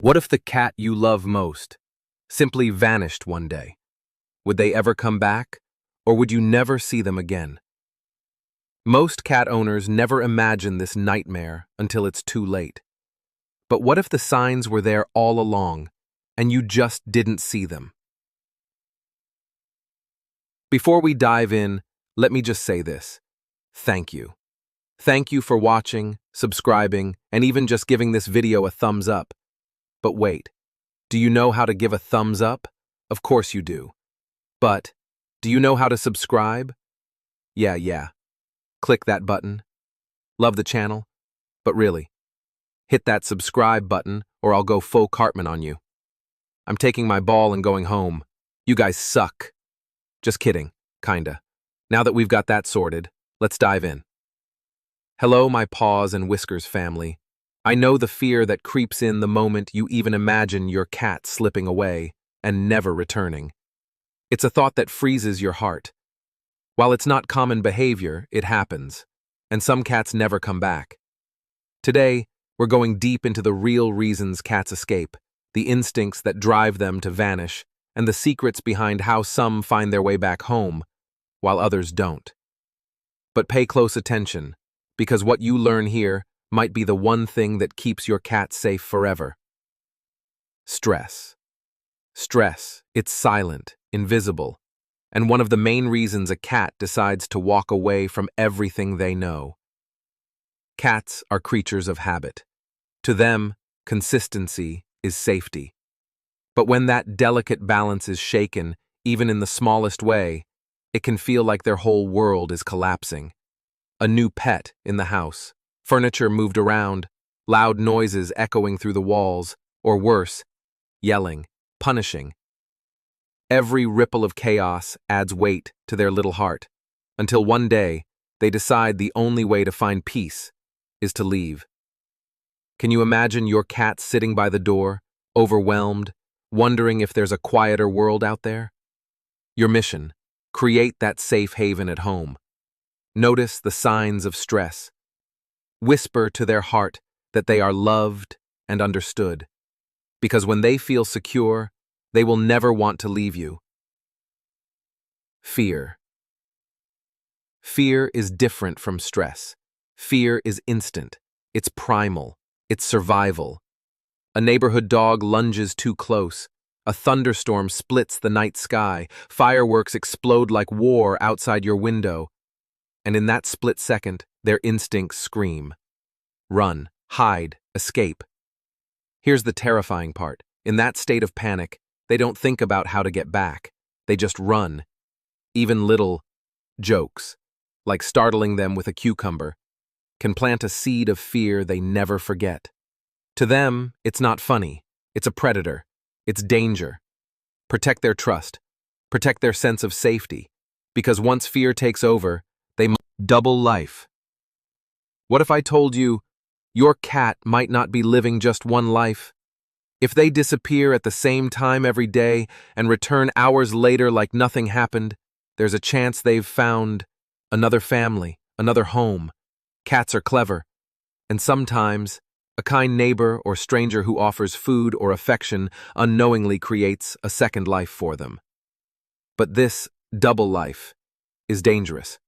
What if the cat you love most simply vanished one day? Would they ever come back, or would you never see them again? Most cat owners never imagine this nightmare until it's too late. But what if the signs were there all along, and you just didn't see them? Before we dive in, let me just say this. Thank you. Thank you for watching, subscribing, and even just giving this video a thumbs up. But wait, do you know how to give a thumbs up? Of course you do. But, do you know how to subscribe? Yeah. Click that button. Love the channel? But really, hit that subscribe button or I'll go full Cartman on you. I'm taking my ball and going home. You guys suck. Just kidding, kinda. Now that we've got that sorted, let's dive in. Hello, my paws and whiskers family. I know the fear that creeps in the moment you even imagine your cat slipping away and never returning. It's a thought that freezes your heart. While it's not common behavior, it happens, and some cats never come back. Today, we're going deep into the real reasons cats escape, the instincts that drive them to vanish, and the secrets behind how some find their way back home, while others don't. But pay close attention, because what you learn here might be the one thing that keeps your cat safe forever. Stress. Stress, it's silent, invisible, and one of the main reasons a cat decides to walk away from everything they know. Cats are creatures of habit. To them, consistency is safety. But when that delicate balance is shaken, even in the smallest way, it can feel like their whole world is collapsing. A new pet in the house, furniture moved around, loud noises echoing through the walls, or worse, yelling, punishing. Every ripple of chaos adds weight to their little heart, until one day they decide the only way to find peace is to leave. Can you imagine your cat sitting by the door, overwhelmed, wondering if there's a quieter world out there? Your mission: create that safe haven at home. Notice the signs of stress. Whisper to their heart that they are loved and understood, because when they feel secure, they will never want to leave you. Fear. Fear is different from stress. Fear is instant. It's primal. It's survival. A neighborhood dog lunges too close. A thunderstorm splits the night sky. Fireworks explode like war outside your window. And in that split second, their instincts scream. Run, hide, escape. Here's the terrifying part. In that state of panic, they don't think about how to get back. They just run. Even little jokes, like startling them with a cucumber, can plant a seed of fear they never forget. To them, it's not funny. It's a predator. It's danger. Protect their trust. Protect their sense of safety. Because once fear takes over, they must double life. What if I told you your cat might not be living just one life? If they disappear at the same time every day and return hours later like nothing happened, there's a chance they've found another family, another home. Cats are clever, and sometimes a kind neighbor or stranger who offers food or affection unknowingly creates a second life for them. But this double life is dangerous.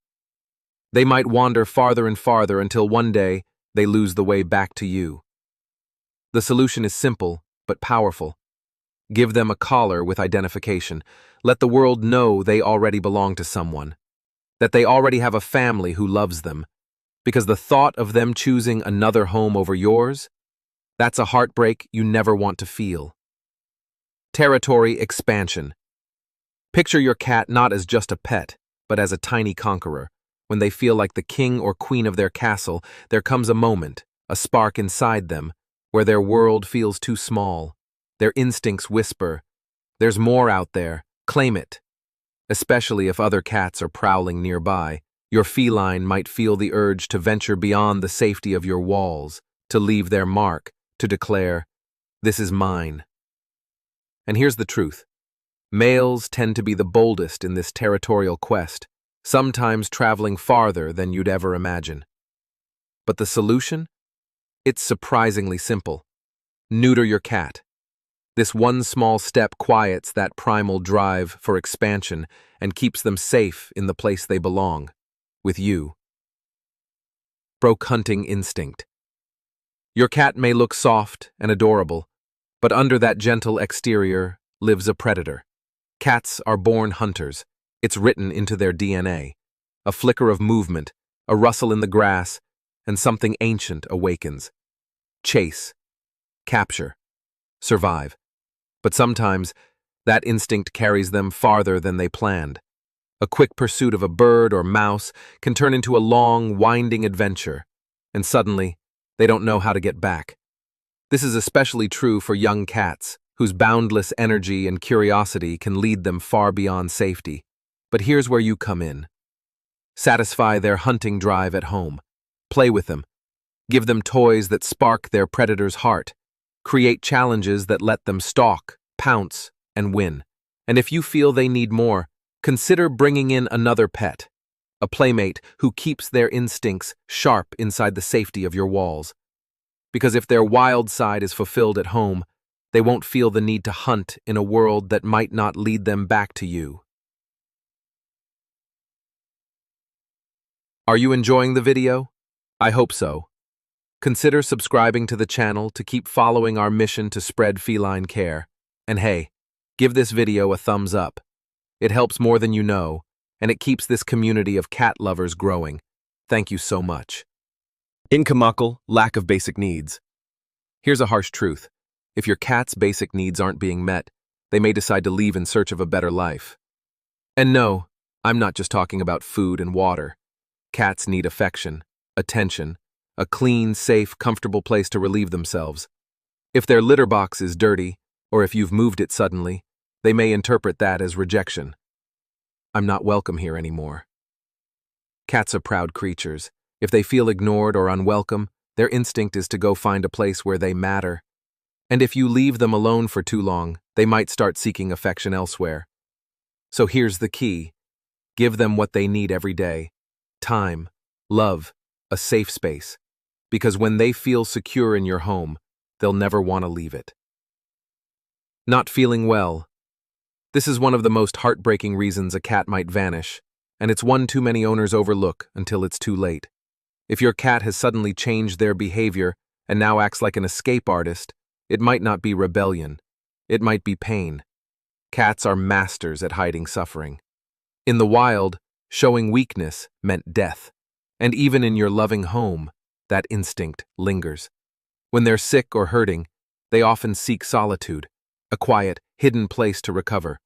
They might wander farther and farther until one day they lose the way back to you. The solution is simple but powerful. Give them a collar with identification. Let the world know they already belong to someone, that they already have a family who loves them, because the thought of them choosing another home over yours, that's a heartbreak you never want to feel. Territory expansion. Picture your cat not as just a pet, but as a tiny conqueror. When they feel like the king or queen of their castle, there comes a moment, a spark inside them, where their world feels too small. Their instincts whisper, "There's more out there, claim it." Especially if other cats are prowling nearby, your feline might feel the urge to venture beyond the safety of your walls, to leave their mark, to declare, "This is mine." And here's the truth. Males tend to be the boldest in this territorial quest, sometimes traveling farther than you'd ever imagine. But the solution? It's surprisingly simple. Neuter your cat. This one small step quiets that primal drive for expansion and keeps them safe in the place they belong, with you. Broke hunting instinct. Your cat may look soft and adorable, but under that gentle exterior lives a predator. Cats are born hunters. It's written into their DNA. A flicker of movement, a rustle in the grass, and something ancient awakens. Chase, capture, survive. But sometimes, that instinct carries them farther than they planned. A quick pursuit of a bird or mouse can turn into a long, winding adventure, and suddenly, they don't know how to get back. This is especially true for young cats, whose boundless energy and curiosity can lead them far beyond safety. But here's where you come in. Satisfy their hunting drive at home. Play with them. Give them toys that spark their predator's heart. Create challenges that let them stalk, pounce, and win. And if you feel they need more, consider bringing in another pet, a playmate who keeps their instincts sharp inside the safety of your walls. Because if their wild side is fulfilled at home, they won't feel the need to hunt in a world that might not lead them back to you. Are you enjoying the video? I hope so. Consider subscribing to the channel to keep following our mission to spread feline care. And hey, give this video a thumbs up. It helps more than you know, and it keeps this community of cat lovers growing. Thank you so much. Income, lack of basic needs. Here's a harsh truth. If your cat's basic needs aren't being met, they may decide to leave in search of a better life. And no, I'm not just talking about food and water. Cats need affection, attention, a clean, safe, comfortable place to relieve themselves. If their litter box is dirty, or if you've moved it suddenly, they may interpret that as rejection. I'm not welcome here anymore. Cats are proud creatures. If they feel ignored or unwelcome, their instinct is to go find a place where they matter. And if you leave them alone for too long, they might start seeking affection elsewhere. So here's the key. Give them what they need every day. Time, love, a safe space. Because when they feel secure in your home, they'll never want to leave it. Not feeling well. This is one of the most heartbreaking reasons a cat might vanish, and it's one too many owners overlook until it's too late. If your cat has suddenly changed their behavior and now acts like an escape artist, it might not be rebellion. It might be pain. Cats are masters at hiding suffering. In the wild, showing weakness meant death. And even in your loving home, that instinct lingers. When they're sick or hurting, they often seek solitude, a quiet, hidden place to recover,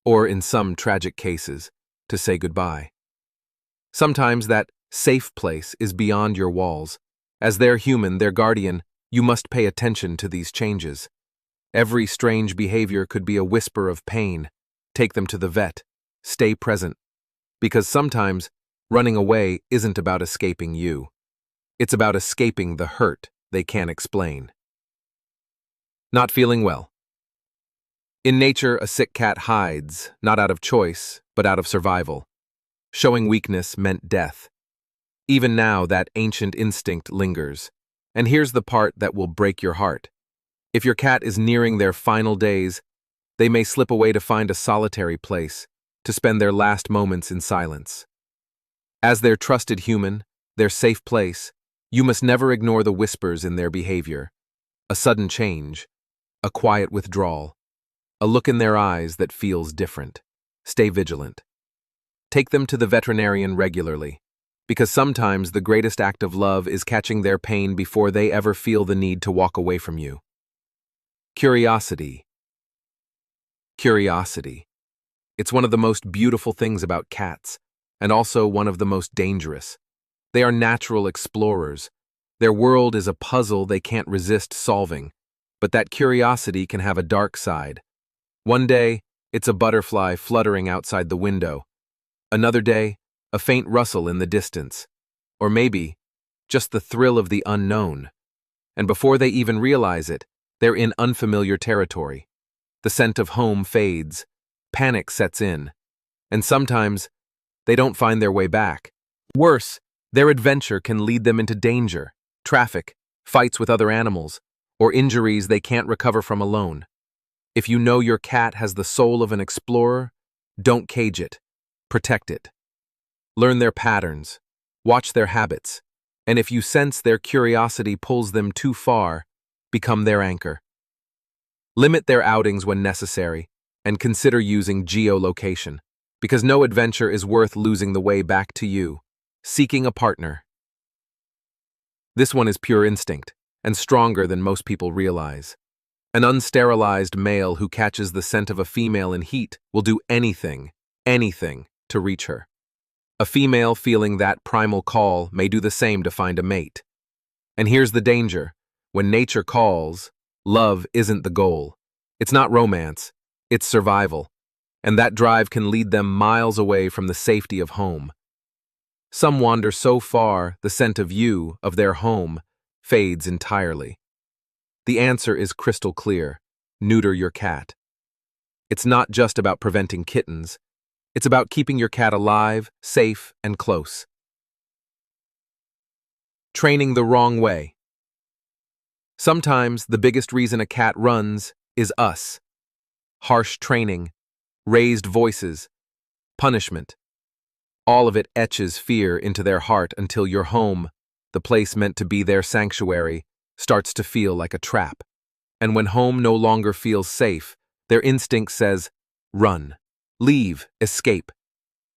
or in some tragic cases, to say goodbye. Sometimes that safe place is beyond your walls. As their human, their guardian, you must pay attention to these changes. Every strange behavior could be a whisper of pain. Take them to the vet. Stay present. Because sometimes, running away isn't about escaping you. It's about escaping the hurt they can't explain. Not feeling well. In nature, a sick cat hides, not out of choice, but out of survival. Showing weakness meant death. Even now, that ancient instinct lingers. And here's the part that will break your heart. If your cat is nearing their final days, they may slip away to find a solitary place, to spend their last moments in silence. As their trusted human, their safe place, you must never ignore the whispers in their behavior. A sudden change, a quiet withdrawal, a look in their eyes that feels different. Stay vigilant. Take them to the veterinarian regularly, because sometimes the greatest act of love is catching their pain before they ever feel the need to walk away from you. Curiosity. Curiosity. It's one of the most beautiful things about cats, and also one of the most dangerous. They are natural explorers. Their world is a puzzle they can't resist solving, but that curiosity can have a dark side. One day, it's a butterfly fluttering outside the window. Another day, a faint rustle in the distance. Or maybe, just the thrill of the unknown. And before they even realize it, they're in unfamiliar territory. The scent of home fades. Panic sets in. And sometimes, they don't find their way back. Worse, their adventure can lead them into danger, traffic, fights with other animals, or injuries they can't recover from alone. If you know your cat has the soul of an explorer, don't cage it. Protect it. Learn their patterns. Watch their habits. And if you sense their curiosity pulls them too far, become their anchor. Limit their outings when necessary, and consider using geolocation, because no adventure is worth losing the way back to you. Seeking a partner. This one is pure instinct, and stronger than most people realize. An unsterilized male who catches the scent of a female in heat will do anything to reach her. A female feeling that primal call may do the same to find a mate. And here's the danger. When nature calls, love isn't the goal. It's not romance, it's survival. And that drive can lead them miles away from the safety of home. Some wander so far, the scent of you, of their home, fades entirely. The answer is crystal clear. Neuter your cat. It's not just about preventing kittens. It's about keeping your cat alive, safe, and close. Training the wrong way. Sometimes the biggest reason a cat runs is us. Harsh training, raised voices, punishment. All of it etches fear into their heart until your home, the place meant to be their sanctuary, starts to feel like a trap. And when home no longer feels safe, their instinct says, run, leave, escape.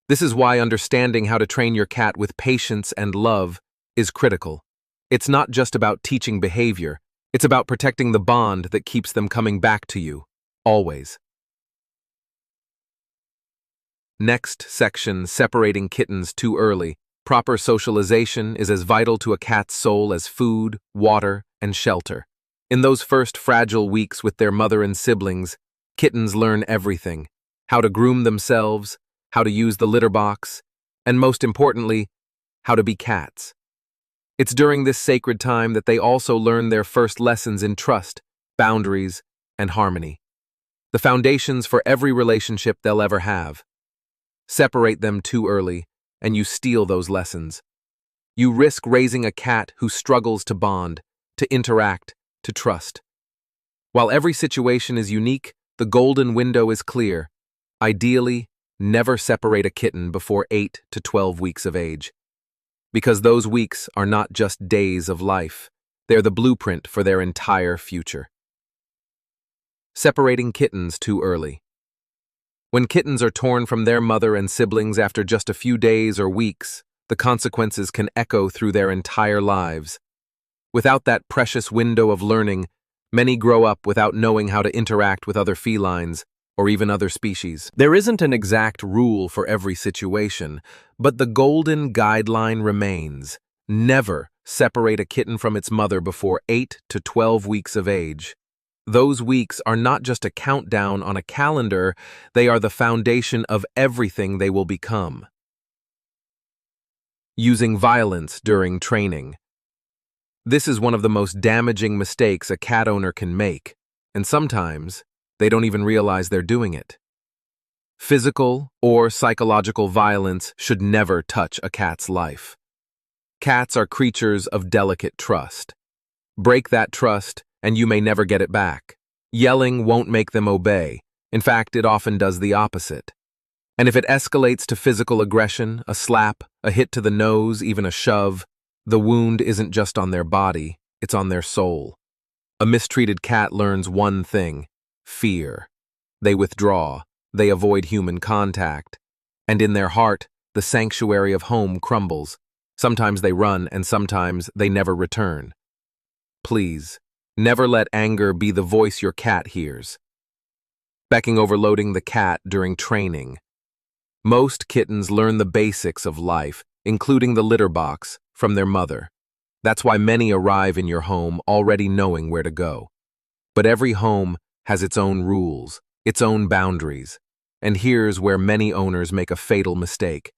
This is why understanding how to train your cat with patience and love is critical. It's not just about teaching behavior, it's about protecting the bond that keeps them coming back to you, always. Next section, separating kittens too early. Proper socialization is as vital to a cat's soul as food, water, and shelter. In those first fragile weeks with their mother and siblings, kittens learn everything: how to groom themselves, how to use the litter box, and most importantly, how to be cats. It's during this sacred time that they also learn their first lessons in trust, boundaries, and harmony. The foundations for every relationship they'll ever have. Separate them too early, and you steal those lessons. You risk raising a cat who struggles to bond, to interact, to trust. While every situation is unique, the golden window is clear. Ideally, never separate a kitten before 8 to 12 weeks of age. Because those weeks are not just days of life, they're the blueprint for their entire future. Separating kittens too early. When kittens are torn from their mother and siblings after just a few days or weeks, the consequences can echo through their entire lives. Without that precious window of learning, many grow up without knowing how to interact with other felines or even other species. There isn't an exact rule for every situation, but the golden guideline remains: never separate a kitten from its mother before 8 to 12 weeks of age. Those weeks are not just a countdown on a calendar, they are the foundation of everything they will become. Using violence during training. This is one of the most damaging mistakes a cat owner can make, and sometimes they don't even realize they're doing it. Physical or psychological violence should never touch a cat's life. Cats are creatures of delicate trust. Break that trust, and you may never get it back. Yelling won't make them obey. In fact, it often does the opposite. And if it escalates to physical aggression, a slap, a hit to the nose, even a shove, the wound isn't just on their body, it's on their soul. A mistreated cat learns one thing: fear. They withdraw, they avoid human contact, and in their heart, the sanctuary of home crumbles. Sometimes they run, and sometimes they never return. Please, never let anger be the voice your cat hears. Overloading the cat during training. Most kittens learn the basics of life, including the litter box, from their mother. That's why many arrive in your home already knowing where to go. But every home has its own rules, its own boundaries. And here's where many owners make a fatal mistake.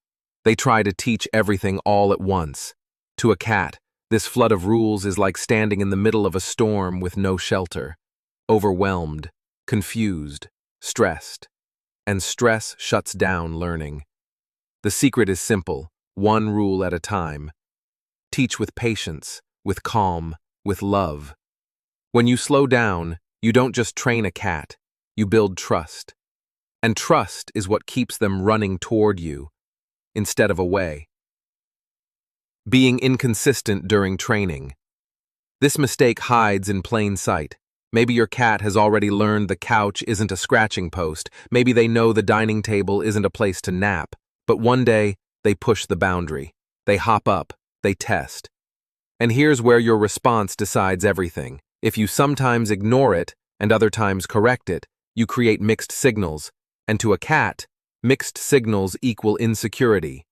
They try to teach everything all at once. To a cat, this flood of rules is like standing in the middle of a storm with no shelter. Overwhelmed, confused, stressed. And stress shuts down learning. The secret is simple: one rule at a time. Teach with patience, with calm, with love. When you slow down, you don't just train a cat, you build trust. And trust is what keeps them running toward you instead of away. Being inconsistent during training. This mistake hides in plain sight. Maybe your cat has already learned the couch isn't a scratching post. Maybe they know the dining table isn't a place to nap. But one day, they push the boundary. They hop up. They test. And here's where your response decides everything. If you sometimes ignore it and other times correct it, you create mixed signals. And to a cat, mixed signals equal insecurity.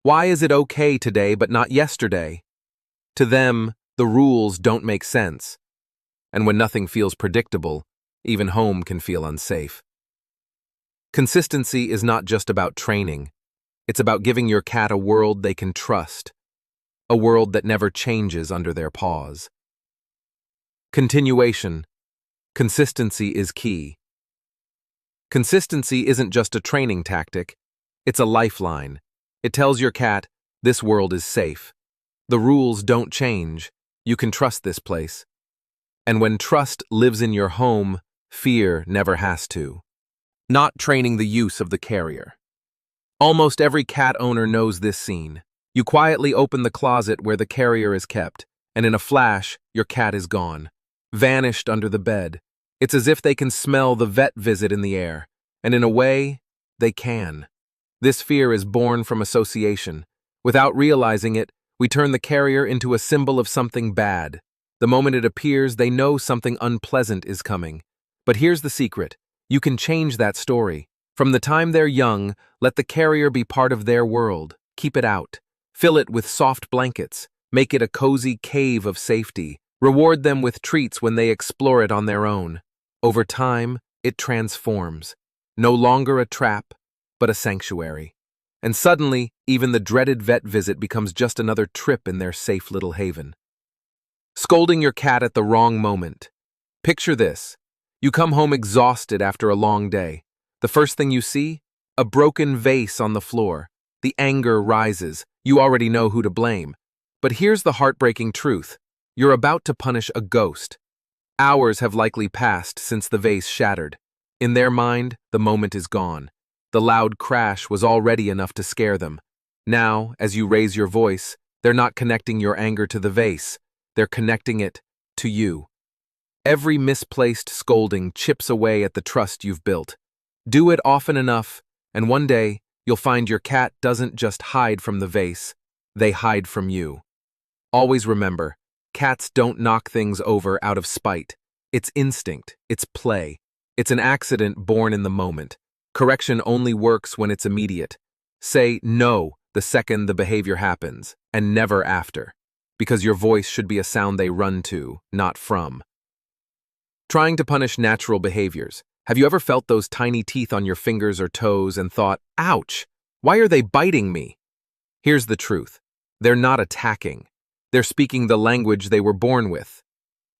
Why is it okay today but not yesterday? To them, the rules don't make sense. And when nothing feels predictable, even home can feel unsafe. Consistency is not just about training. It's about giving your cat a world they can trust, a world that never changes under their paws. Continuation. Consistency is key. Consistency isn't just a training tactic, it's a lifeline. It tells your cat, this world is safe. The rules don't change. You can trust this place. And when trust lives in your home, fear never has to. Not training the use of the carrier. Almost every cat owner knows this scene. You quietly open the closet where the carrier is kept, and in a flash, your cat is gone, vanished under the bed. It's as if they can smell the vet visit in the air, and in a way, they can. This fear is born from association. Without realizing it, we turn the carrier into a symbol of something bad. The moment it appears, they know something unpleasant is coming. But here's the secret. You can change that story. From the time they're young, let the carrier be part of their world. Keep it out. Fill it with soft blankets. Make it a cozy cave of safety. Reward them with treats when they explore it on their own. Over time, it transforms. No longer a trap, but a sanctuary. And suddenly, even the dreaded vet visit becomes just another trip in their safe little haven. Scolding your cat at the wrong moment. Picture this. You come home exhausted after a long day. The first thing you see? A broken vase on the floor. The anger rises. You already know who to blame. But here's the heartbreaking truth. You're about to punish a ghost. Hours have likely passed since the vase shattered. In their mind, the moment is gone. The loud crash was already enough to scare them. Now, as you raise your voice, they're not connecting your anger to the vase. They're connecting it to you. Every misplaced scolding chips away at the trust you've built. Do it often enough, and one day, you'll find your cat doesn't just hide from the vase, they hide from you. Always remember, cats don't knock things over out of spite. It's instinct, it's play. It's an accident born in the moment. Correction only works when it's immediate. Say no the second the behavior happens, and never after. Because your voice should be a sound they run to, not from. Trying to punish natural behaviors. Have you ever felt those tiny teeth on your fingers or toes and thought, ouch, why are they biting me? Here's the truth. They're not attacking. They're speaking the language they were born with.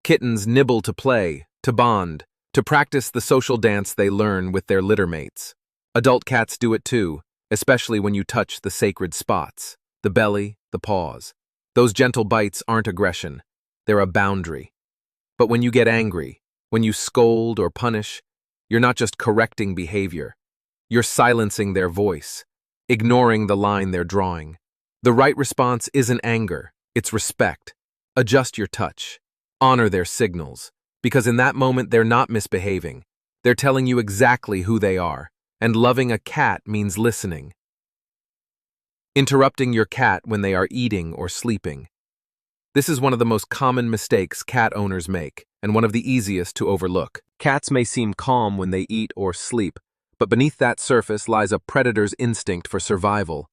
Kittens nibble to play, to bond, to practice the social dance they learn with their littermates. Adult cats do it too, especially when you touch the sacred spots, the belly, the paws. Those gentle bites aren't aggression. They're a boundary. But when you get angry, when you scold or punish, you're not just correcting behavior. You're silencing their voice, ignoring the line they're drawing. The right response isn't anger, it's respect. Adjust your touch. Honor their signals, because in that moment they're not misbehaving. They're telling you exactly who they are, and loving a cat means listening. Interrupting your cat when they are eating or sleeping. This is one of the most common mistakes cat owners make, and one of the easiest to overlook. Cats may seem calm when they eat or sleep, but beneath that surface lies a predator's instinct for survival.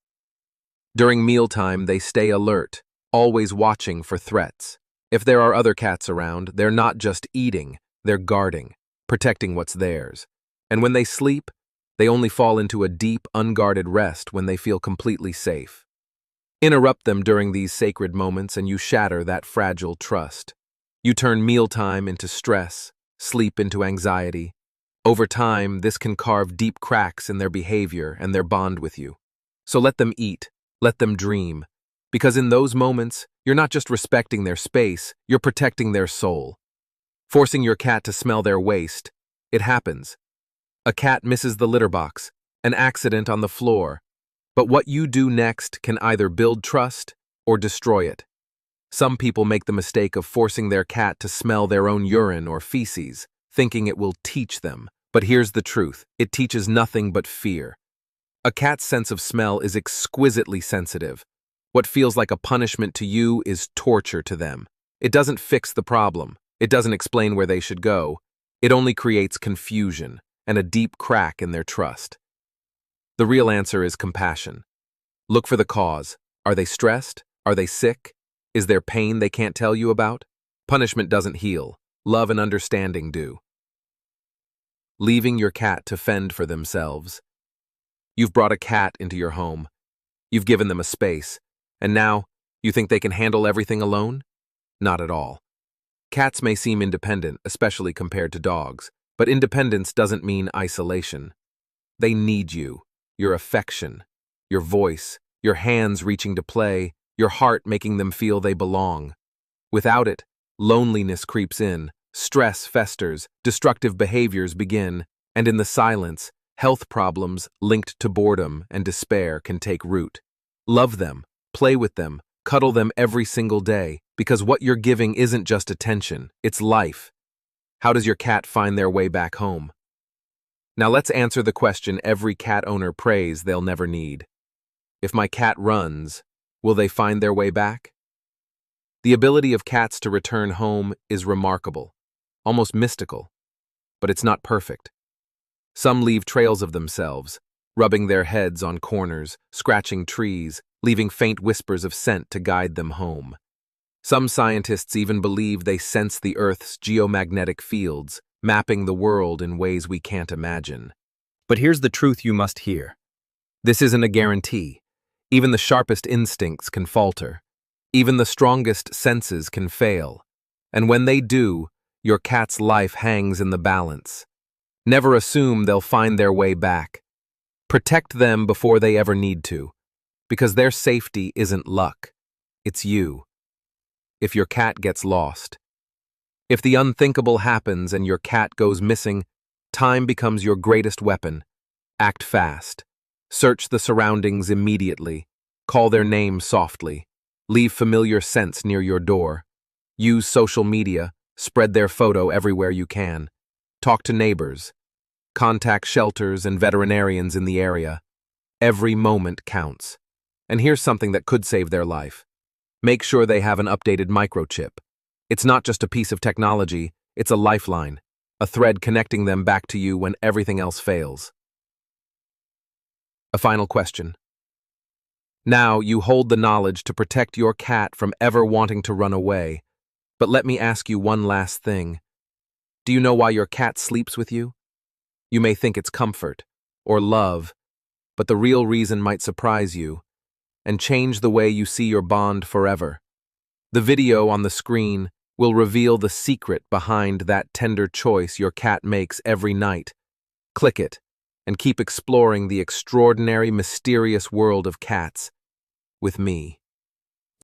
During mealtime, they stay alert, always watching for threats. If there are other cats around, they're not just eating, they're guarding, protecting what's theirs. And when they sleep, they only fall into a deep, unguarded rest when they feel completely safe. Interrupt them during these sacred moments and you shatter that fragile trust. You turn mealtime into stress, sleep into anxiety. Over time, this can carve deep cracks in their behavior and their bond with you. So let them eat, let them dream, because in those moments, you're not just respecting their space, you're protecting their soul. Forcing your cat to smell their waste, It happens. A cat misses the litter box, an accident on the floor. But what you do next can either build trust or destroy it. Some people make the mistake of forcing their cat to smell their own urine or feces, thinking it will teach them. But here's the truth: it teaches nothing but fear. A cat's sense of smell is exquisitely sensitive. What feels like a punishment to you is torture to them. It doesn't fix the problem. It doesn't explain where they should go. It only creates confusion and a deep crack in their trust. The real answer is compassion. Look for the cause. Are they stressed? Are they sick? Is there pain they can't tell you about? Punishment doesn't heal. Love and understanding do. Leaving your cat to fend for themselves. You've brought a cat into your home. You've given them a space. And now, you think they can handle everything alone? Not at all. Cats may seem independent, especially compared to dogs, but independence doesn't mean isolation. They need you, your affection, your voice, your hands reaching to play, your heart making them feel they belong. Without it, loneliness creeps in, stress festers, destructive behaviors begin, and in the silence, health problems linked to boredom and despair can take root. Love them, play with them, cuddle them every single day, because what you're giving isn't just attention, it's life. How does your cat find their way back home? Now let's answer the question every cat owner prays they'll never need. If my cat runs, will they find their way back? The ability of cats to return home is remarkable, almost mystical, but it's not perfect. Some leave trails of themselves, rubbing their heads on corners, scratching trees, leaving faint whispers of scent to guide them home. Some scientists even believe they sense the Earth's geomagnetic fields, mapping the world in ways we can't imagine. But here's the truth you must hear. This isn't a guarantee. Even the sharpest instincts can falter. Even the strongest senses can fail. And when they do, your cat's life hangs in the balance. Never assume they'll find their way back. Protect them before they ever need to, because their safety isn't luck. It's you. If your cat gets lost, if the unthinkable happens and your cat goes missing, time becomes your greatest weapon. Act fast. Search the surroundings immediately. Call their name softly. Leave familiar scents near your door. Use social media. Spread their photo everywhere you can. Talk to neighbors. Contact shelters and veterinarians in the area. Every moment counts. And here's something that could save their life. Make sure they have an updated microchip. It's not just a piece of technology, it's a lifeline, a thread connecting them back to you when everything else fails. A final question. Now you hold the knowledge to protect your cat from ever wanting to run away. But let me ask you one last thing. Do you know why your cat sleeps with you? You may think it's comfort or love, but the real reason might surprise you and change the way you see your bond forever. The video on the screen will reveal the secret behind that tender choice your cat makes every night. Click it and keep exploring the extraordinary, mysterious world of cats with me.